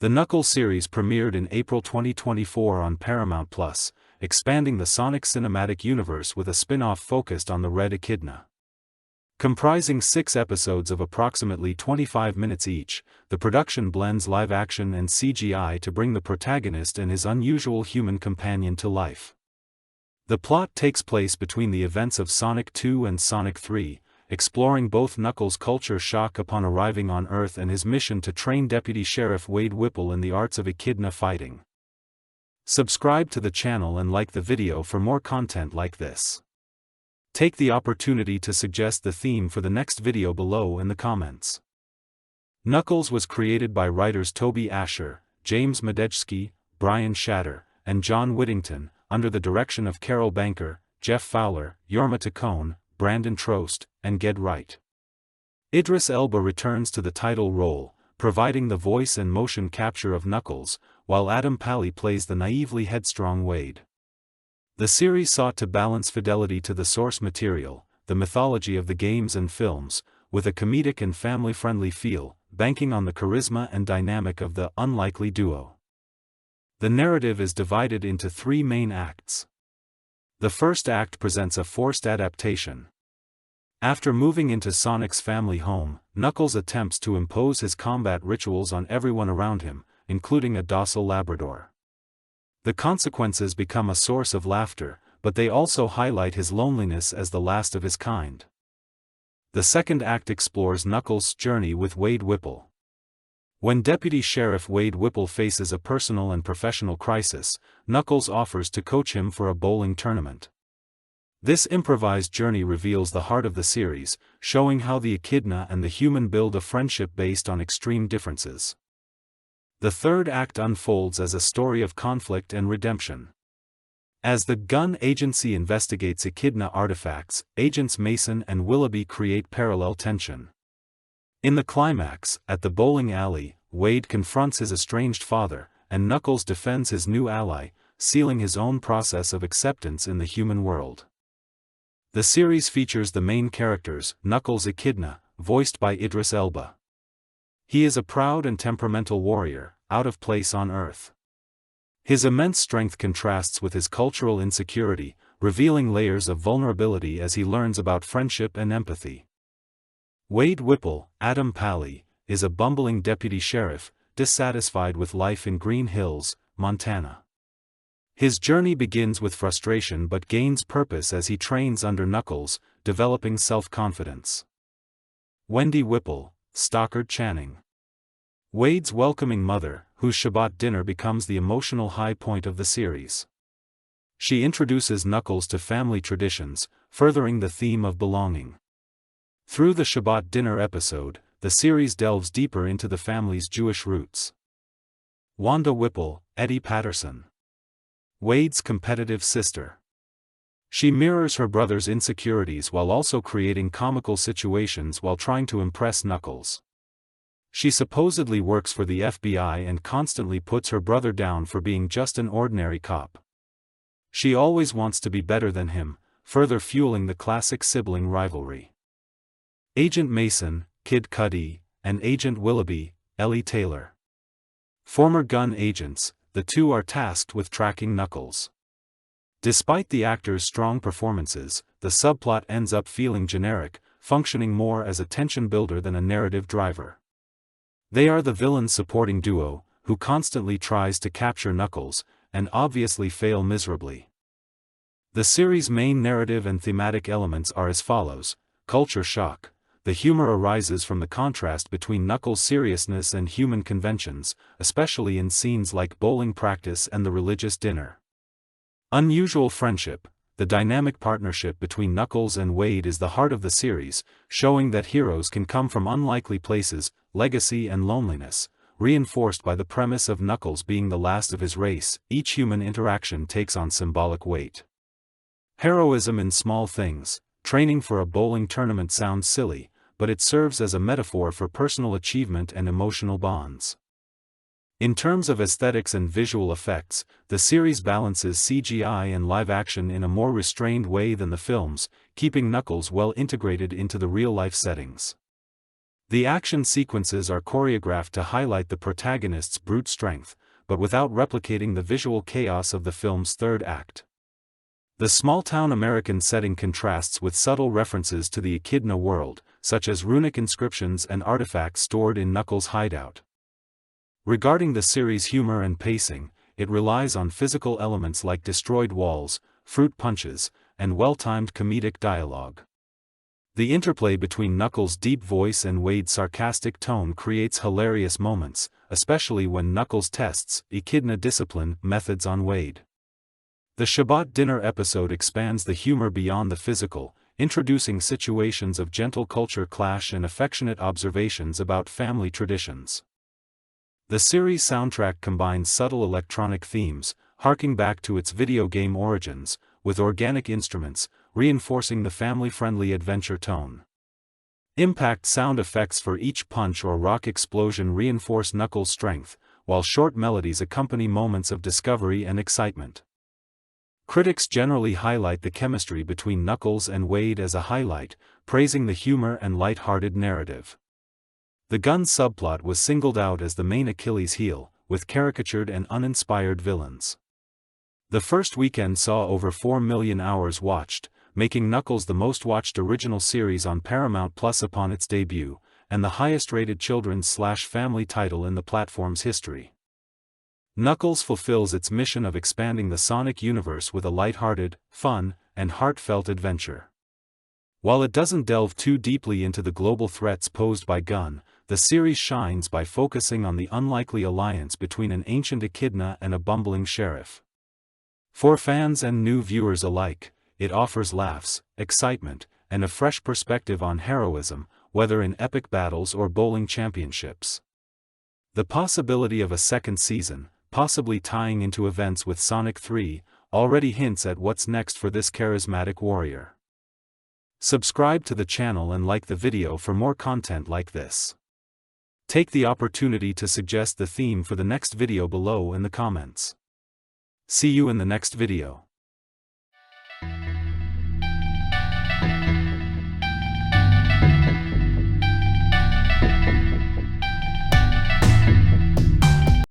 The Knuckles series premiered in April 2024 on Paramount+, expanding the Sonic cinematic universe with a spin-off focused on the red echidna. Comprising 6 episodes of approximately 25 minutes each, the production blends live-action and CGI to bring the protagonist and his unusual human companion to life. The plot takes place between the events of Sonic 2 and Sonic 3, exploring both Knuckles' culture shock upon arriving on Earth and his mission to train Deputy Sheriff Wade Whipple in the arts of echidna fighting. Subscribe to the channel and like the video for more content like this. Take the opportunity to suggest the theme for the next video below in the comments. Knuckles was created by writers Toby Asher, James Madejski, Brian Shatter, and John Whittington, under the direction of Carol Banker, Jeff Fowler, Yorma Taccone, Brandon Trost, and Ged Wright. Idris Elba returns to the title role, providing the voice and motion capture of Knuckles, while Adam Pally plays the naively headstrong Wade. The series sought to balance fidelity to the source material, the mythology of the games and films, with a comedic and family-friendly feel, banking on the charisma and dynamic of the unlikely duo. The narrative is divided into 3 main acts. The first act presents a forced adaptation. After moving into Sonic's family home, Knuckles attempts to impose his combat rituals on everyone around him, including a docile Labrador. The consequences become a source of laughter, but they also highlight his loneliness as the last of his kind. The second act explores Knuckles' journey with Wade Whipple. When Deputy Sheriff Wade Whipple faces a personal and professional crisis, Knuckles offers to coach him for a bowling tournament. This improvised journey reveals the heart of the series, showing how the echidna and the human build a friendship based on extreme differences. The third act unfolds as a story of conflict and redemption. As the Gun Agency investigates echidna artifacts, Agents Mason and Willoughby create parallel tension. In the climax, at the bowling alley, Wade confronts his estranged father, and Knuckles defends his new ally, sealing his own process of acceptance in the human world. The series features the main characters, Knuckles Echidna, voiced by Idris Elba. He is a proud and temperamental warrior, out of place on Earth. His immense strength contrasts with his cultural insecurity, revealing layers of vulnerability as he learns about friendship and empathy. Wade Whipple, Adam Pally, is a bumbling deputy sheriff, dissatisfied with life in Green Hills, Montana. His journey begins with frustration but gains purpose as he trains under Knuckles, developing self-confidence. Wendy Whipple, Stockard Channing. Wade's welcoming mother, whose Shabbat dinner becomes the emotional high point of the series. She introduces Knuckles to family traditions, furthering the theme of belonging. Through the Shabbat dinner episode, the series delves deeper into the family's Jewish roots. Wanda Whipple, Eddie Patterson. Wade's competitive sister. She mirrors her brother's insecurities while also creating comical situations while trying to impress Knuckles. She supposedly works for the FBI and constantly puts her brother down for being just an ordinary cop. She always wants to be better than him, further fueling the classic sibling rivalry. Agent Mason, Kid Cudi, and Agent Willoughby, Ellie Taylor. Former gun agents, the two are tasked with tracking Knuckles. Despite the actors' strong performances, the subplot ends up feeling generic, functioning more as a tension builder than a narrative driver. They are the villain's supporting duo, who constantly tries to capture Knuckles, and obviously fail miserably. The series' main narrative and thematic elements are as follows: culture shock. The humor arises from the contrast between Knuckles' seriousness and human conventions, especially in scenes like bowling practice and the religious dinner. Unusual friendship. The dynamic partnership between Knuckles and Wade is the heart of the series, showing that heroes can come from unlikely places, legacy and loneliness, reinforced by the premise of Knuckles being the last of his race. Each human interaction takes on symbolic weight. Heroism in small things. Training for a bowling tournament sounds silly, but it serves as a metaphor for personal achievement and emotional bonds. In terms of aesthetics and visual effects, the series balances CGI and live action in a more restrained way than the films, keeping Knuckles well integrated into the real-life settings. The action sequences are choreographed to highlight the protagonist's brute strength, but without replicating the visual chaos of the film's third act. The small-town American setting contrasts with subtle references to the echidna world, such as runic inscriptions and artifacts stored in Knuckles' hideout. Regarding the series' humor and pacing, it relies on physical elements like destroyed walls, fruit punches, and well-timed comedic dialogue. The interplay between Knuckles' deep voice and Wade's sarcastic tone creates hilarious moments, especially when Knuckles tests echidna discipline methods on Wade. The Shabbat dinner episode expands the humor beyond the physical, introducing situations of gentle culture clash and affectionate observations about family traditions. The series' soundtrack combines subtle electronic themes, harking back to its video game origins, with organic instruments, reinforcing the family-friendly adventure tone. Impact sound effects for each punch or rock explosion reinforce Knuckles' strength, while short melodies accompany moments of discovery and excitement. Critics generally highlight the chemistry between Knuckles and Wade as a highlight, praising the humor and light-hearted narrative. The gun subplot was singled out as the main Achilles heel, with caricatured and uninspired villains. The first weekend saw over 4 million hours watched, making Knuckles the most-watched original series on Paramount Plus upon its debut, and the highest-rated children's/family title in the platform's history. Knuckles fulfills its mission of expanding the Sonic universe with a lighthearted, fun, and heartfelt adventure. While it doesn't delve too deeply into the global threats posed by Gun, the series shines by focusing on the unlikely alliance between an ancient echidna and a bumbling sheriff. For fans and new viewers alike, it offers laughs, excitement, and a fresh perspective on heroism, whether in epic battles or bowling championships. The possibility of a second season, possibly tying into events with Sonic 3, already hints at what's next for this charismatic warrior. Subscribe to the channel and like the video for more content like this. Take the opportunity to suggest the theme for the next video below in the comments. See you in the next video.